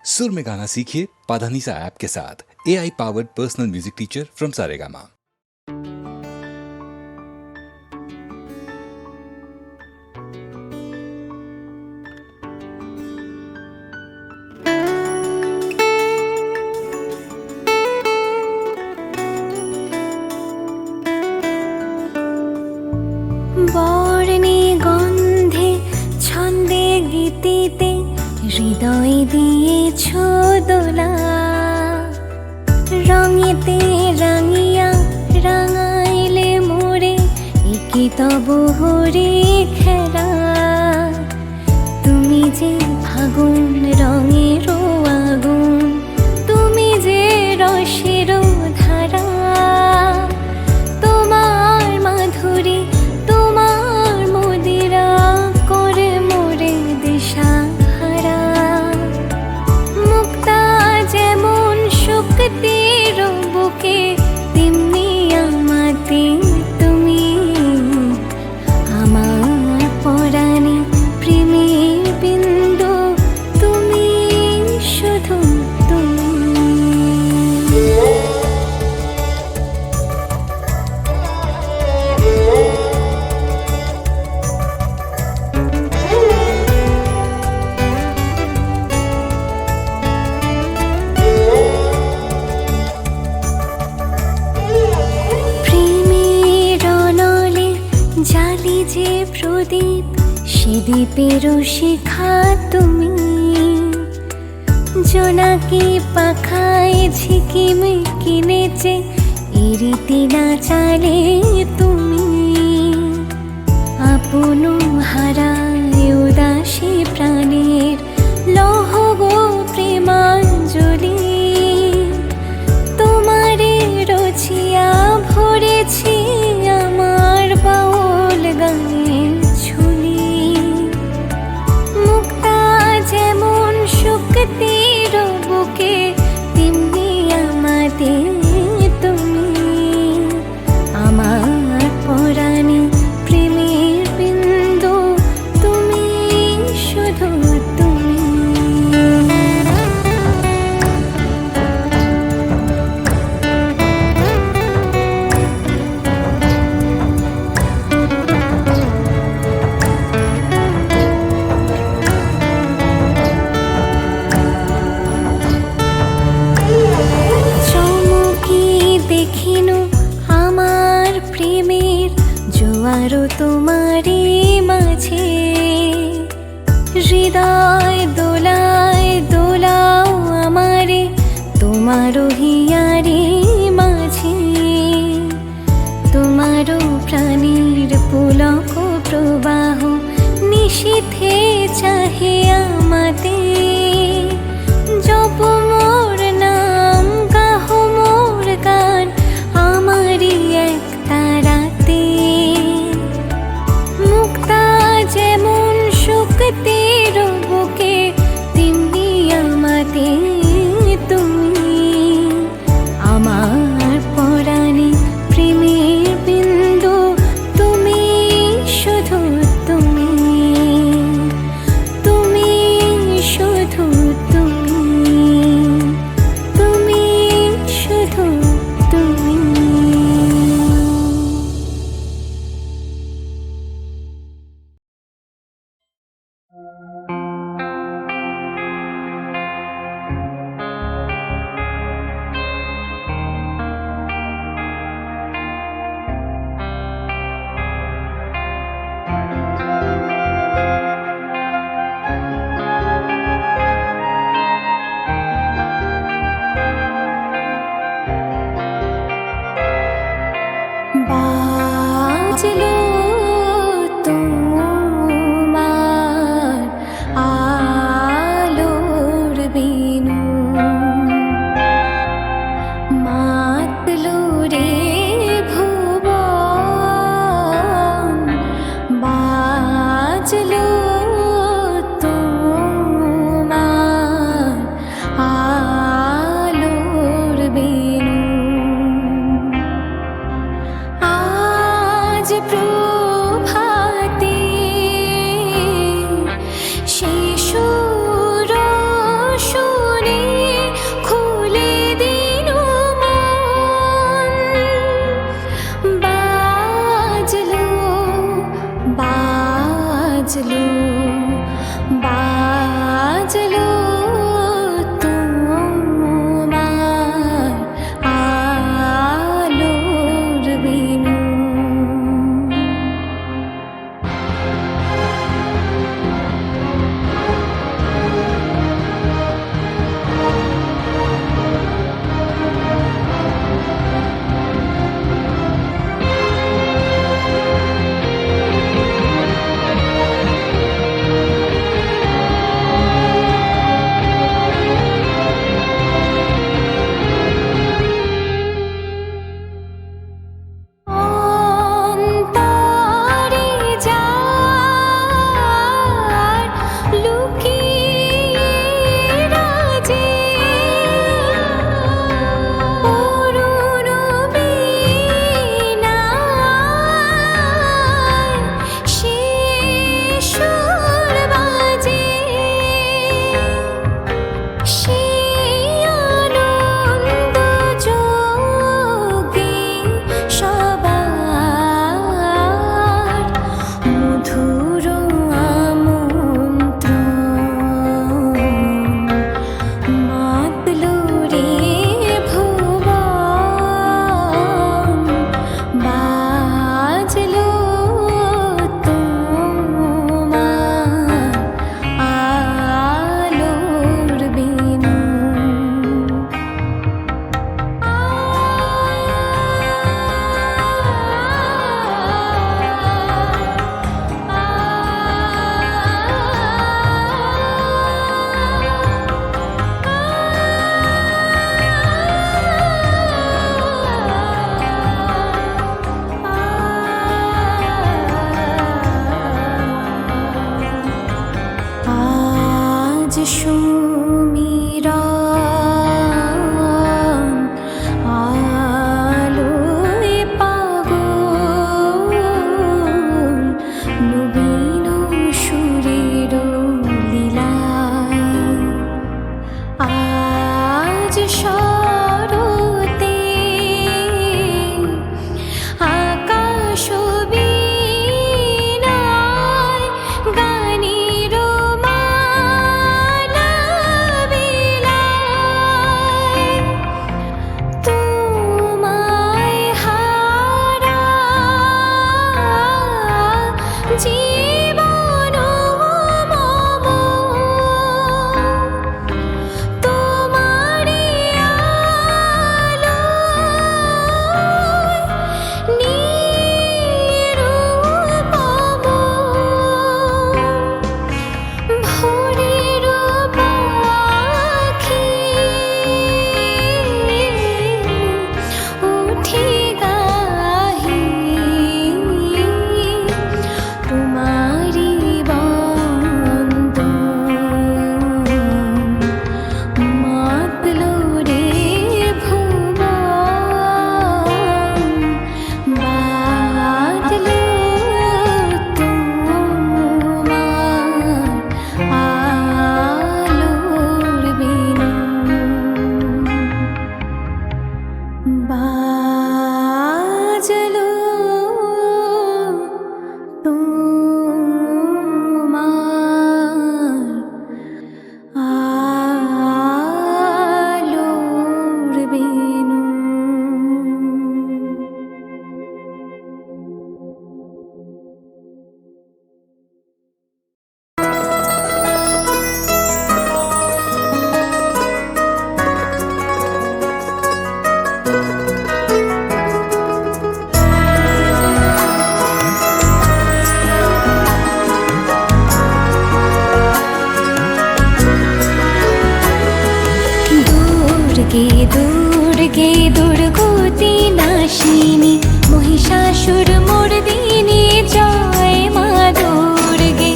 सुर में गाना सीखिए पाधानीसा ऐप के साथ। AI powered personal music teacher from Saregama. বর্ণে গন্ধে ছন্দে গীতিতে হৃদয় দিয়েছ দোলা, রঙেতে রাঙিয়া রাঙাইলে মোরে একি তব হরে খেলা। তুমি যে ফাগুন রঙের আগুন, তুমি যে রসের ধারা, তোমার মাধুরী তোমার মদিরা করে মোরে দিশাহারা। মুক্তা যেমন শক্তির বুকে, তেমনি আমাতে তুমি। আমার পরাণে প্রেমের বিন্দু, তুমি শুধু তুমি। জালি যে প্রদীপ, সে দ্বীপের শিখা তুমি। জোনাকি পাখায় ঝিকিমিকি নেচে এরিতি না চালে তুমি। আপন হারায় উদাসী প্রাণের লহ গো প্রেমাঞ্জলি। তোমারে রচিয়া ভরেছি আমার বাউল গানের ঝুলি। মুক্তা যেমন শক্তির বুকে, তেমনি আমাতে তুমি। আমার পরাণে প্রেমের বিন্দু, তুমি শুধু তুমি। দেখিনু আমার প্রেমের জোয়ার তোমারই মাঝে। হৃদয় দোলায় দোলাও আমারে তোমার হিয়ারে মাঝে। তোমারও প্রাণীর পুলক প্রবাহ নিশীথে চাহে আমাতে। জপ মোর নাম, গাহ মোর গান, আমারই এক তারাতে। সেই আনন্দ যোগে সবার মধুর আমন্ত্রণ মাতলো রে ভুবন বাজলো তোমার আলোর বিনু। আজ সুমিরন আলোয় পাগল নবীন সুরের লীলায় আজ শরতে আকাশ বীণায় গানের মালা বিলায় তোমায় হারা জীবন মম তোমারি আলোয় নিরুপম ভোরের পাখি উঠে গাহি তোমারি বন্দন মাতলো রে ভুবন বাজলো তোমার আলোর বিনু। বাজলো তোমার আলোর বিনু। দুর্গে দুর্গে দুর্গতি নাশিনী মহিষাসুর মর্দিনী জয় মা দুর্গে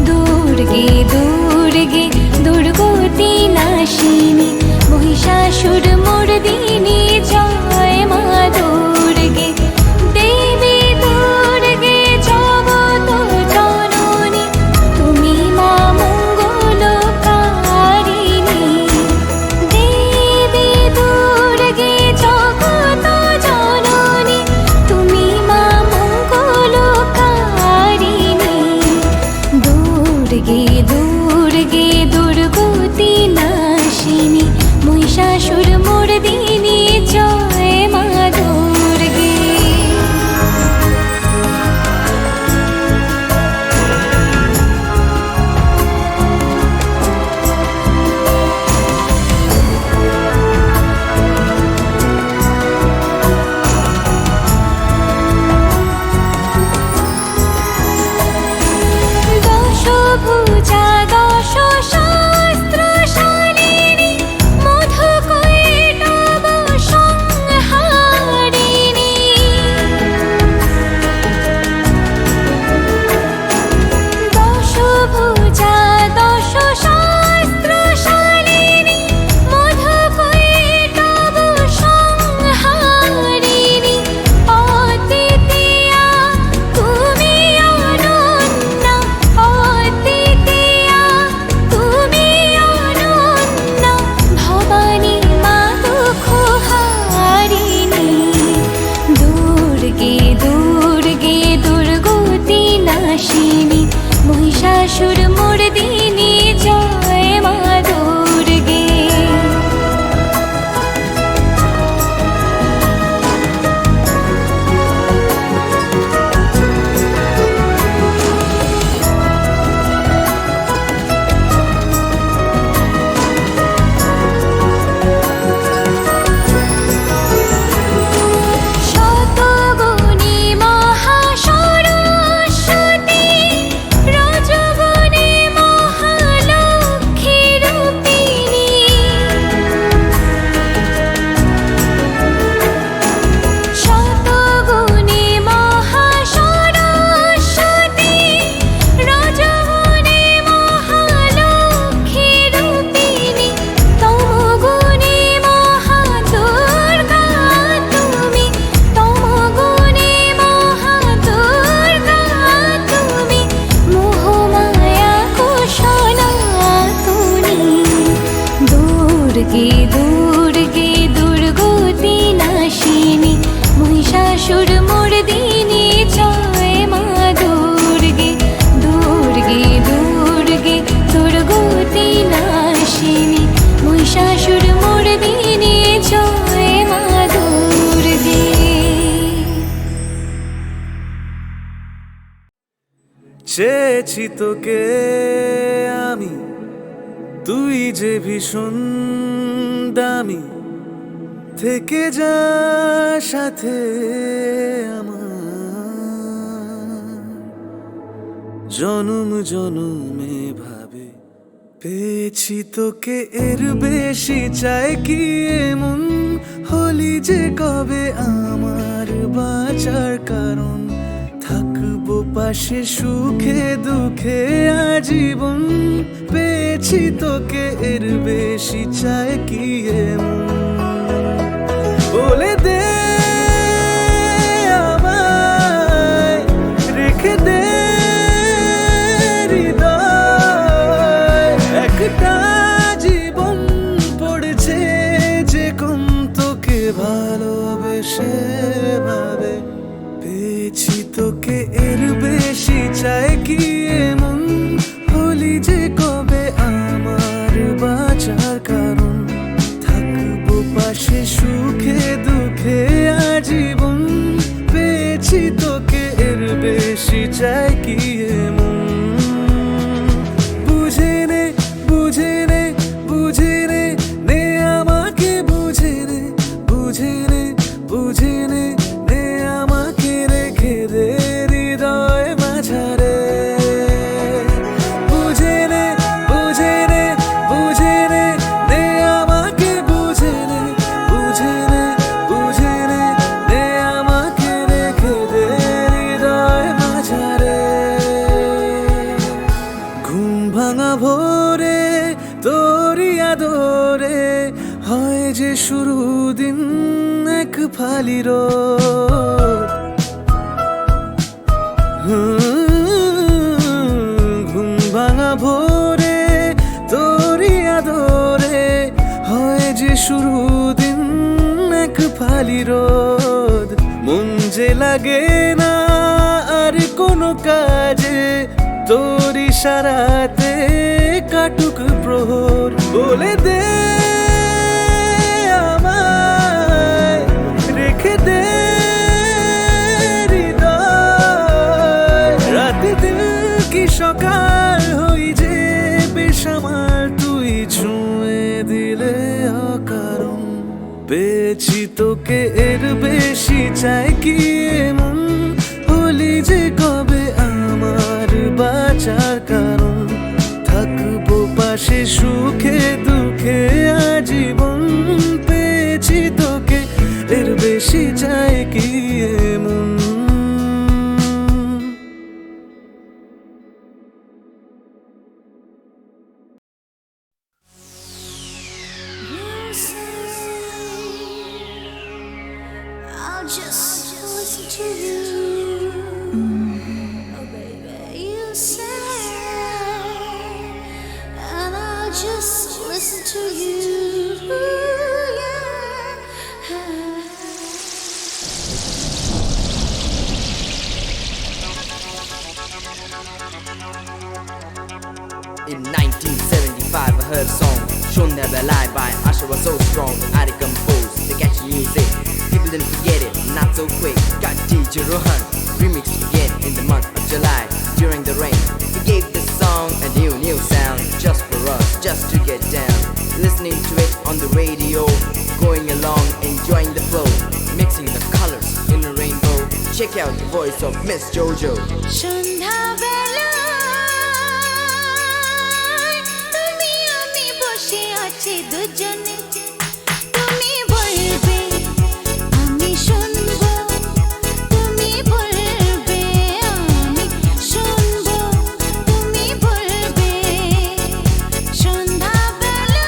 দুর্গে দুর্গে দুর্গতি নাশিনী মহিষাসুর মর্দিনী জয় মা দুর্গে দেবী দুর্গে জগত জননী তুমি মা মঙ্গলকারিণী দেবী দুর্গে জগত জননী তুমি মা মঙ্গলকারিণী দুর্গে দুর্গে দুর্গতি নাশিনী দুর্গে দুর্গতি নাশিনী মহিষাসুর মর্দিনী জয় মা দুর্গে দুর্গে দুর্গে দুর্গতি নাশিনী মহিষাসুর মর্দিনী জয় মা দুর্গে। চেয়েছি তোকে আমি, তুই যে ভীষণ দামি, থেকে যা সাথে আমার জনম জনমে ভাবে পেয়েছি তোকে, এর বেশি চাই কি এমন হলি যে কবে আমার বাঁচার কারণ, থাকবো পাশে সুখে দুঃখে আজীবন, পেয়েছি তোকে এর বেশি চাই কি এমন, বলে দে আমায়, রেখে দে হৃদয়, একটা জীবন পড়েছে যে কম তোকে ভালোবেসে ভাবে, পেয়েছি তোকে এর বেশি চাই কি এমন হলি যে কবে আমার বাঁচার কারণ, থাকবো পাশে সুখে দুঃখে আজীবন, পেয়েছি তোকে এর বেশি চাই কি এমন, বুঝে নে বুঝে নে বুঝে নে, নে আমাকে বুঝে নে বুঝে নে বুঝে নে, নে আমাকে রেখে দে হৃদয় মাঝারে, বুঝে নে বুঝে নে বুঝে নে, নে আমাকে বুঝে নে বুঝে নে বুঝে নে, নে আমাকে রেখে দে হৃদয় মাঝারে, ঘুম ভাঙা ভোরে তোরি আদরে হয় যে শুরু দিন এক ফালি রোদ, ঘুম ভাঙা ভোরে তোরি আদরে হয় যে শুরু দিন এক ফালি রোদ, মন যে লাগে না আর কোনো কাজে তোর ইশারাতে কাটুক প্রহর, বলে দে আমায়, রেখে দে হৃদয়, রাতে দিন কি সকাল হই যে বেসামাল তুই ছুঁয়ে দিলে অকারণ, পেয়েছি তোকে এর বেশি চাই কি এমন হলি যে কবে আমার বাঁচার কারণ, থাকবো পাশে সুখে দুঃখে আজীবন, পেয়েছি তোকে এর বেশি চাই কি এমন। I'll just listen to you. Oh, baby, you say, and I'll just listen to you. Yeah. In 1975 I heard a song, Shonda Belai by Asha was so strong. I composed the catchy music, people didn't forget it, not so quick. Got DJ Rohan remixed again in the month of July during the rain. He gave the song a new sound just for us, just to get down. Listening to it on the radio, going along, enjoying the flow, mixing the colors in a rainbow. Check out the voice of Miss Jojo. তুমি আমি বসে আছি দুজনে, তুমি বলবে আমি শুনবো, তুমি বলবে আমি শুনবো, তুমি বলবে সন্ধ্যাবেলায়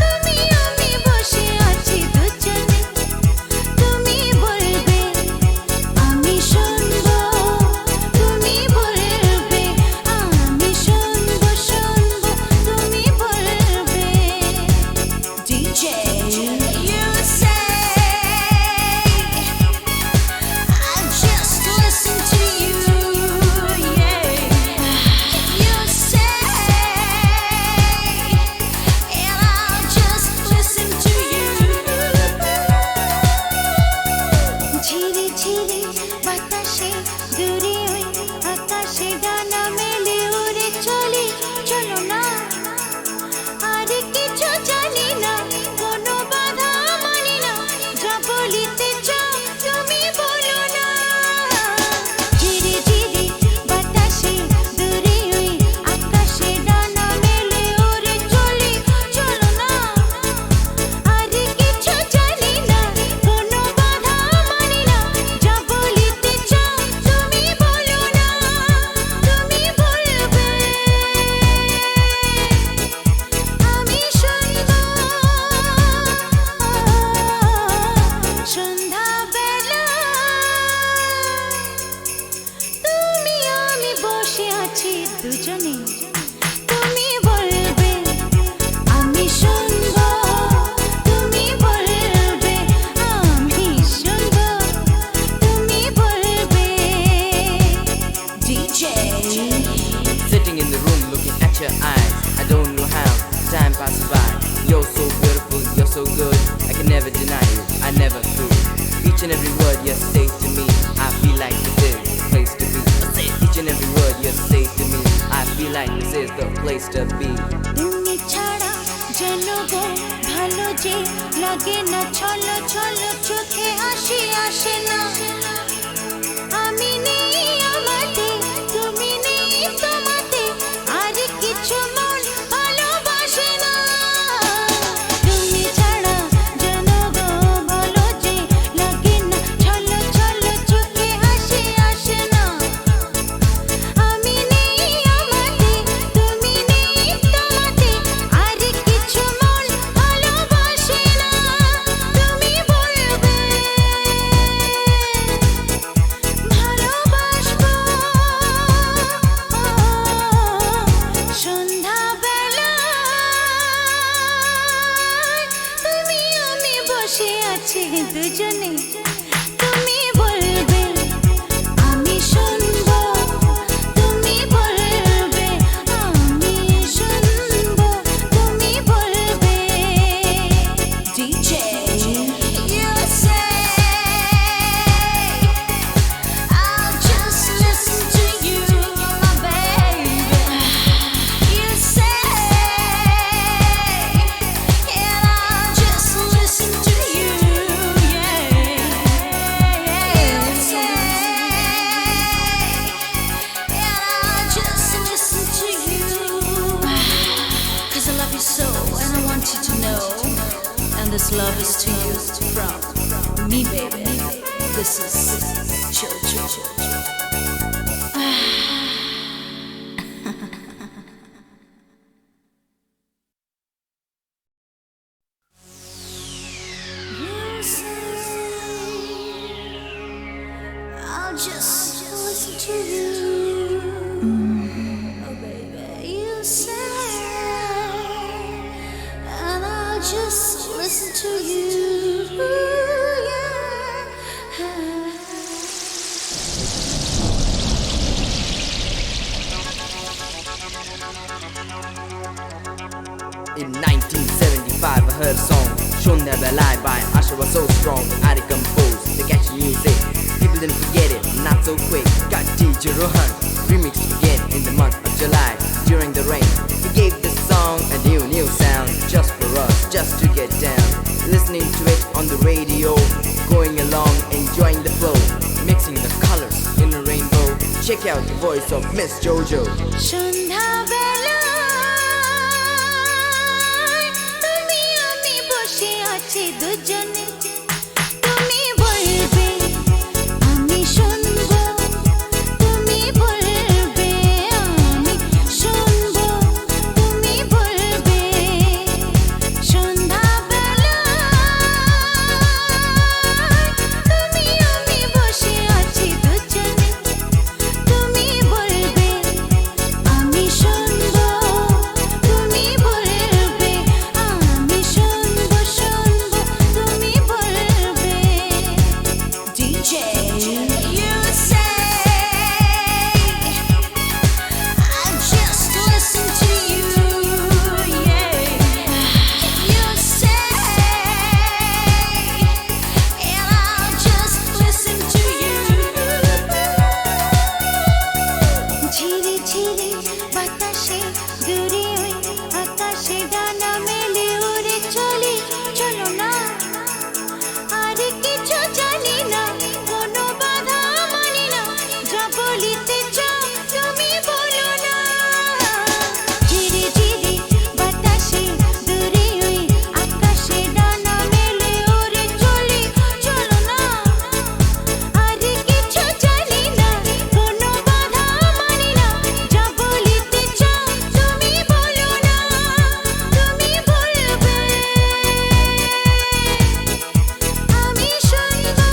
তুমি আমি বসে আছি দুজনে, তুমি বলবে আমি শুনবো, তুমি বলবে আমি শুনবো শুনবো, তুমি never deny you, I never fool. Each and every word you say to me, I feel like this is the place to be. I say each and every word you say to me, I feel like this is the place to be. তুমি ছাড়া যেন গো ভালো যে লাগে না, ছলো ছলো চোখে হাসি আসে না। আমি নেই আমাতে, তুমি নেই তোমাতে, আর কিছু মন ভালোবাসে না। তুমি ছাড়া যেন গো ভালো যে লাগে না, ছলো ছলো চোখে হাসি আসে না। আমি নেই আমাতে, তুমি নেই তোমাতে, আর কিছু মন ভালোবাসে না। তুমি বলবে ভালোবাসবো সন্ধ্যাবেলায়, তুমি আমি বসে আছি দুজনে। তুমি বলবে আমি শুনবো, তুমি বলবে আমি শুনবো, তুমি বলবে DJ you say I'll just listen to you, my baby. You say and I'll just listen to you, yeah. You say and I'll just listen to you, 'cause I love you so and I want you to know, and this love is to you from me, baby. This is Jojo. You say I'll just listen to you, oh baby. You say and I'll just listen to you, yeah. In 1975 I heard a song, Shonda Belai by Asha was so strong. I composed the catchy music, people didn't forget it, not so quick. Got DJ Rohan remixed again in the month of July. During the rain, he gave the song a new sound, just for us, just to get down. Listening to it on the radio, going along, enjoying the flow, mixing the colors in a rainbow. Check out the voice of Miss Jojo. সন্ধ্যাবেলায় তুমি আমি বসে আছি দুজনে। তুমি বলবে আমি শুনবো, তুমি বলবে আমি শুনবো, তুমি বলবে সন্ধ্যাবেলায় তুমি আমি বসে আছি দুজনে। তুমি বলবে আমি শুনবো, তুমি বলবে আমি শুনবো, শুনবো, তুমি বলবে DJ you say I just listen to you, yeah. You say and I'll just listen to you. ঝিরি ঝিরি বাতাসে দূরে ওই আকাশে ডানা মেলে উড়ে চলি, চলো না আর কিছু জানি না, কোনো বাধা মানি না, যা বলিতে চাও তুমি বলো না। ঝিরি ঝিরি বাতাসে দূরে ওই আকাশে ডানা মেলে উড়ে চলি, চলো না আর কিছু জানি না, কোনো বাধা মানি না, যা বলিতে চাও তুমি বলো না। তুমি বলবে আমি শুনবো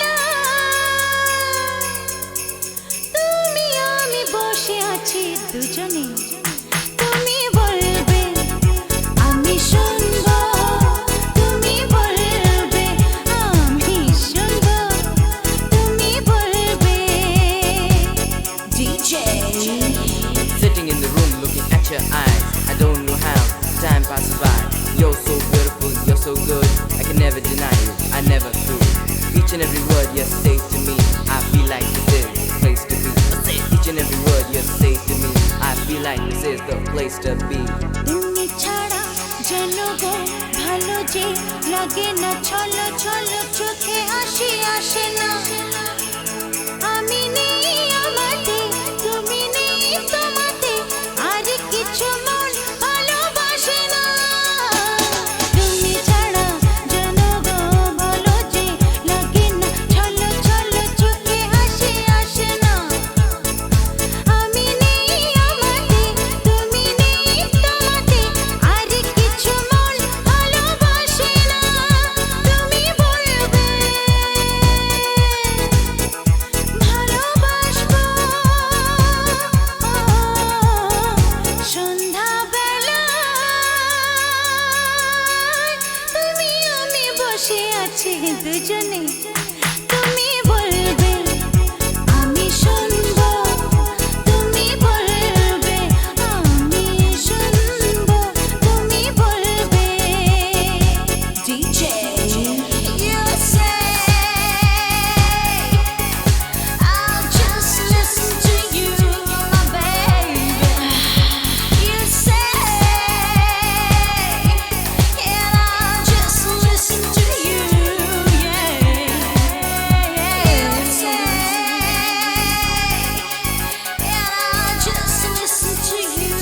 সন্ধ্যাবেলায় তুমি আমি বসে আছি দুজনে। তুমি বলবে আমি শুনবো, তুমি বলবে আমি শুনবো, তুমি বলবে DJ Sitting in the room looking at your eyes, I don't know time passes by. You're so beautiful, you're so good. I can never deny you, I never could. Each and every word you say to me, I feel like this is the place to be. Each and every word you say to me, I feel like this is the place to be. তুমি ছাড়া যেন গো ভালো যে লাগে না, ছলো ছলো চোখে হাসি আসে না। আমি নেই আমাতে, তুমি নেই তোমাতে, আর কিছু মন ভালোবাসে না। তুমি ছাড়া যেন গো ভালো যে লাগে না, ছলো ছলো চোখে হাসি আসে না। আমি নেই আমাতে, তুমি নেই তোমাতে, আর কিছু মন ভালোবাসে না। তুমি বলবে ভালোবাসবো সন্ধ্যাবেলায়, তুমি আমি বসে আছি দুজনে। তুমি বলবে আমি শুনবো, তুমি বলবে আমি শুনবো, তুমি বলবে DJ you say I'll just listen to you, my baby. You say and I'll just listen to you, yeah. You say and I'll just listen to you,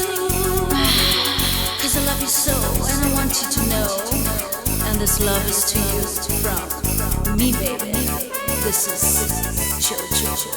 'cause I love you so and I want you to know, and this love is to you from me, baby. This is Jojo.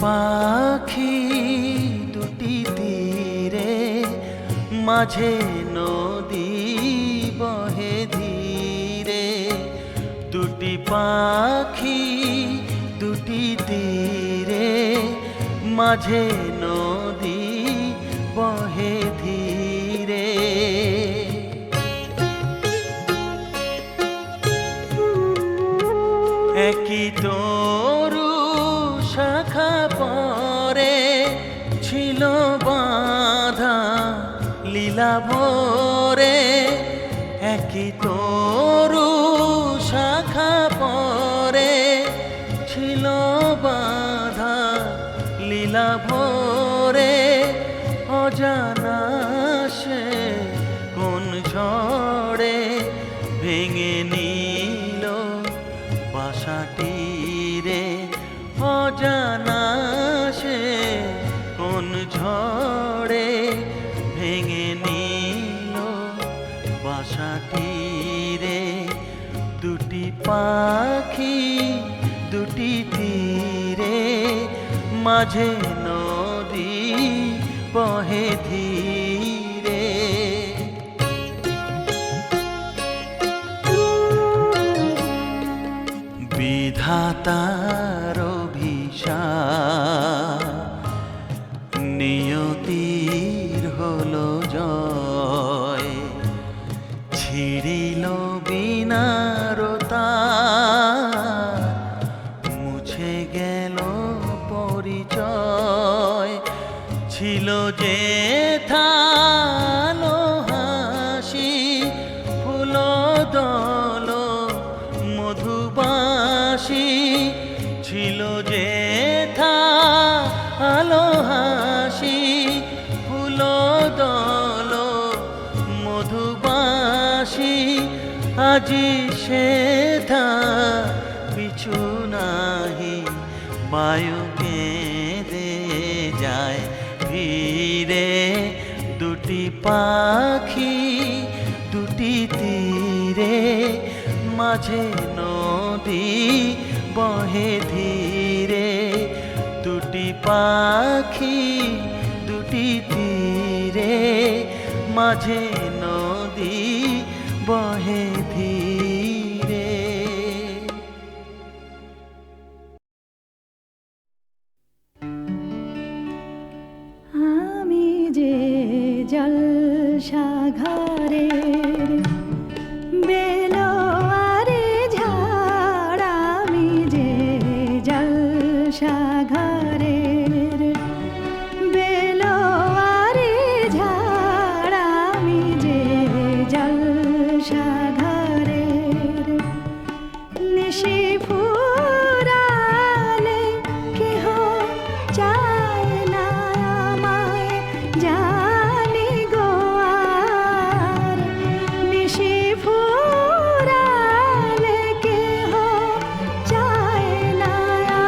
পাখি দুটি তীরে মাঝে নদী বহে ধীরে দুটি পাখি দুটি তীরে মাঝে নদী বহে ধীরে একই তরু শাখা পরে ছিল বাঁধা লীলা ভরে একই তরু শাখা পরে ছিল বাঁধা লীলা ভরে অজানা সে কোন ঝড়ে ভেঙে নিল বাসাটি রে অজানা সে কোন ঝড়ে ভেঙে নিল বাসাটি রে দুটি পাখি দুটি তীরে মাঝে নদী বহে ধীরে বিধাতার অভিশাপ নিয়তির হলো জয় ছিড়িল বিনারতা মুছে গেল পরিচয় ছিল যে থালো হাসি ফুল দল মধুবাসী ছিল যে থালো হাসি ফুল দল মধুবাসী আজি সে থা পিছু নাহি বায়ু কেঁদে যায় ধীরে দুটি পাখি দুটি তীরে মাঝে নদী বহে ধীরে দুটি পাখি দুটি তীরে মাঝে নদী বহে ধীরে আমি যে জলসাঘরের বেলোয়ারে ঝাড় আমি যে জলসাঘরের বেলোয়ারে ঝাড় আমি যে জলসাঘরের নিশি ফুরালে কেহ চায় না আমায় জানি গো আর নিশি ফুরালে কেহ চায় না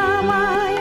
আমায়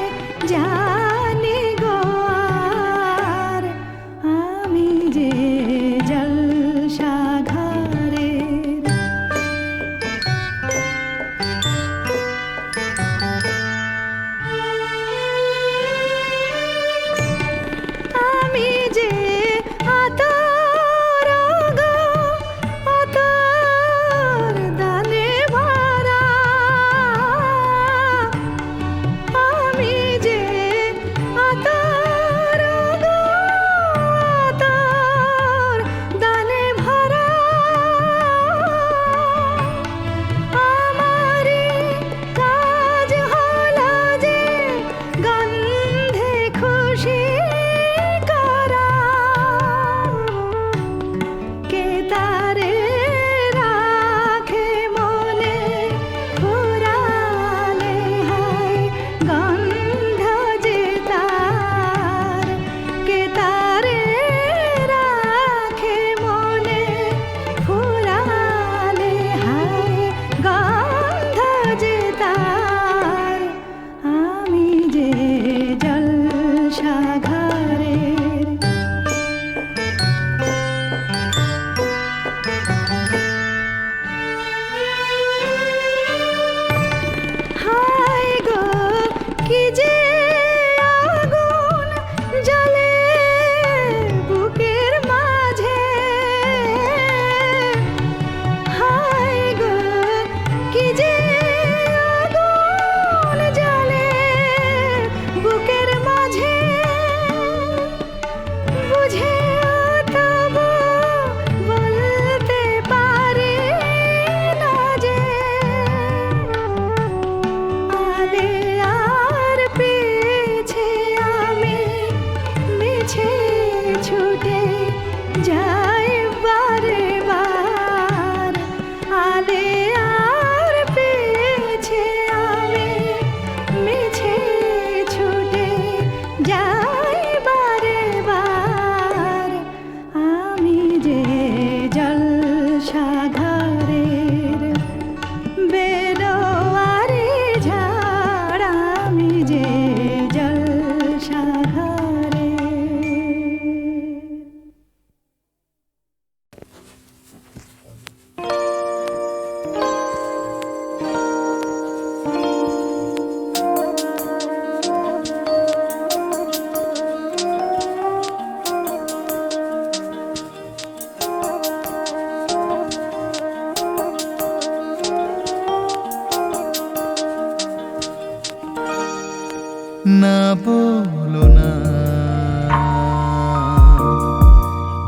না বলো না,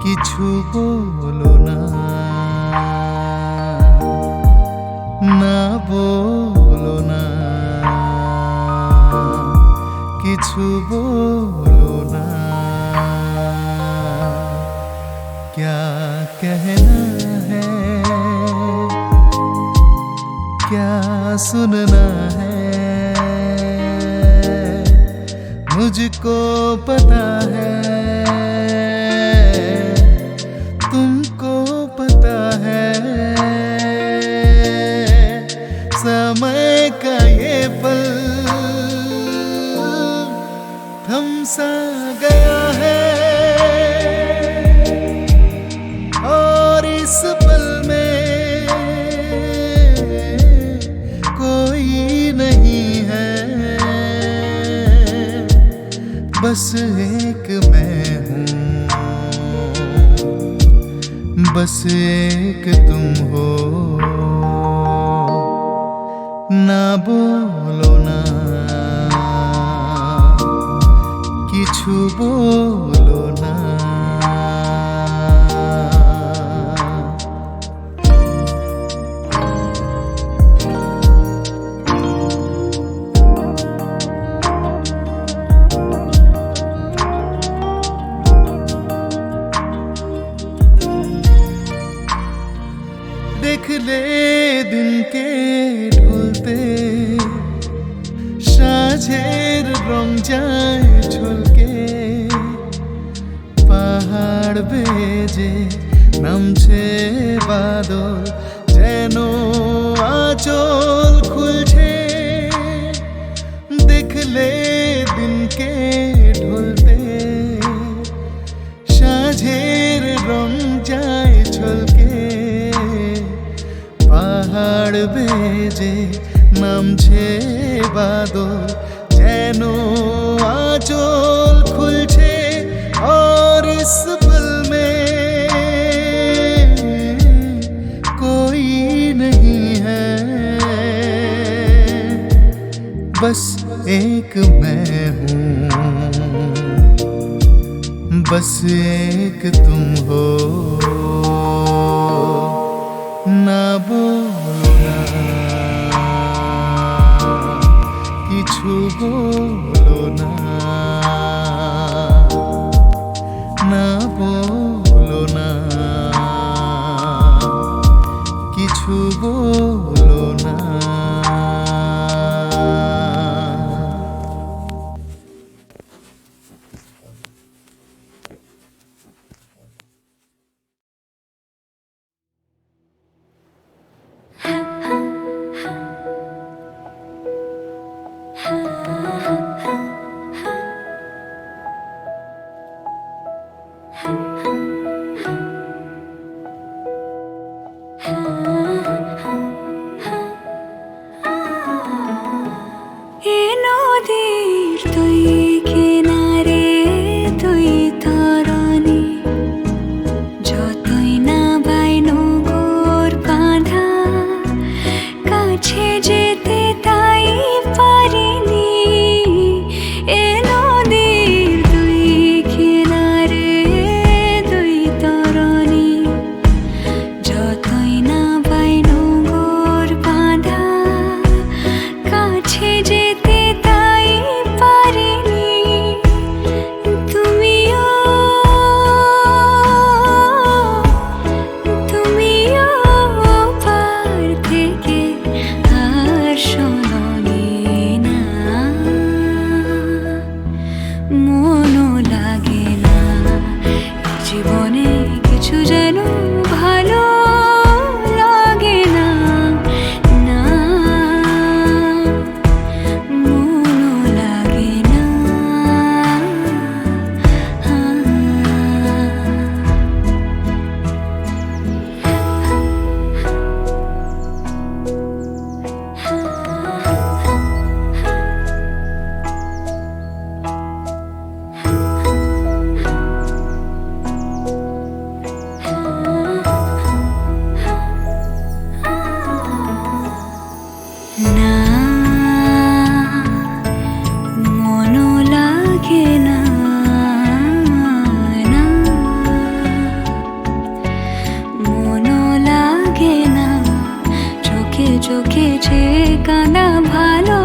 কিছু বলো না, না বলো না, কিছু বলো না। क्या कहना है, क्या सुनना है, मुझको पता है, तुमको पता है। समय का ये पल थम सा गया है, और इस पल में कोई नहीं है, बस एक मैं हूँ, बस एक तुम हो। ना बोलो ना, কিছু बोलो ना। देख ले दिन के ঢলতে, সাঁঝের রং যায় ঝলকে, পাহাড় বেজে নামছে বাদল, যেন আঁচল খুলছে। দেখলে দিনকে ঢলতে, সাঁঝের রং যায় ঝলকে, পাহাড় বেজে নামছে বাদল, যেন আঁচল খুলছে। और इस पल में कोई नहीं है, बस एक मैं हूँ, बस एक तुम हो। ना बोलो ना, কিছু बोलो ना, না बोलो ना, কিছু बोलो ना। এ নদীর তুই কিনারে, তুই তরণী, যতই না বাইনো গোর বাঁধা, কাছে যেতে তাই পারিনি। এ নদীর তুই কিনারে, তুই তরণী, যতই না বাইনো গোর বাঁধা, কাছে যেতে তাই পারিনি। তুমিও তুমিও পার থেকে আর চেয়ে কাঁদা ভালো